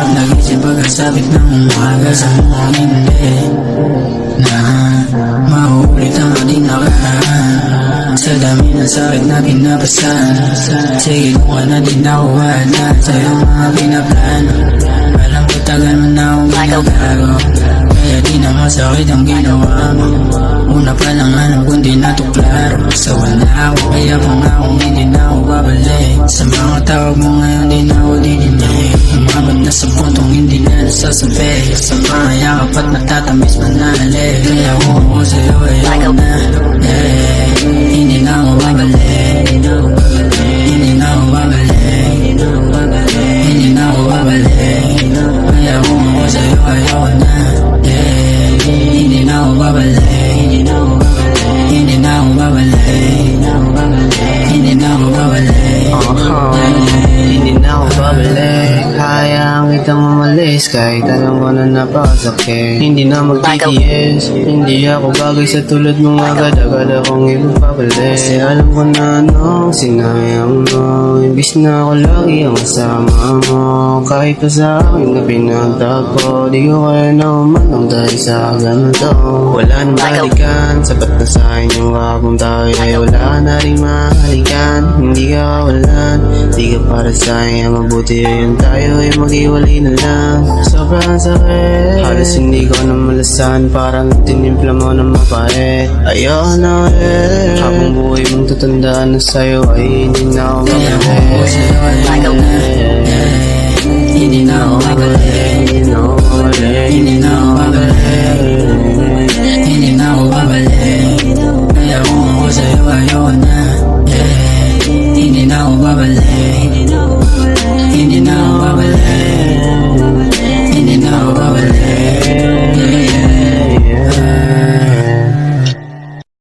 Sarap nagising pagkasabit ng umaga sa mukhang hindi na mauulit ang ating nakaraan. Sa dami ng sakit na pinapasan, sige kung ka na din nakuwala sa iyong mga pinaplano. Alam ko tagal mo na akong ginagago, kaya di na masakit ang ginawa mo. Una pa lang alam kung di na to klaro. Sawa na ako, kaya pangakong hindi na ako babalik. Sa mga tawag mo ngayon di na ako dininig. Umabot na sa puntong hindi na nasasabi. Sa mga yakap at matatamis manalik. Kaya kung ako sa'yo ayaw na, hindi na ako babalik. Hindi na ako babalik. Hindi na ako babalik. Hindi na ako babalik. Kaya kung ako sa'yo ayaw na, hindi na ako babalik. Hindi na ako babalik. Hindi na ako babalik. Hindi na ako babalik. Hindi na ako babalik. Hayaan kitang umalis kahit alam ko na napakasakit. Hindi na magtitiis. Hindi ako bagay sa tulad mong agad-agad akong ibabalik. Kasi alam ko na anong sinayang mo. Imbis na ako lagi ang kasama mo. Kahit pa sa akin na pinagtagpo, di ko kaya na umanong dahil sa ganito. Wala nang balikan, sapat na sa akin yung kapong tayo ay wala na rin mahalikan. Hindi ka kawalan, di ka para sa akin, mabuti yun tayo ay mag-iwalay na lang. Sobrang sakit, halos hindi ko na malasan, parang tinimpla mo na mapait. Ayaw na ulit, habang buhay mong tatandaan na sa'yo ay hindi na ako babalik. Hindi na ako babalik. Hindi na ako babalik. Hindi na ako babalik.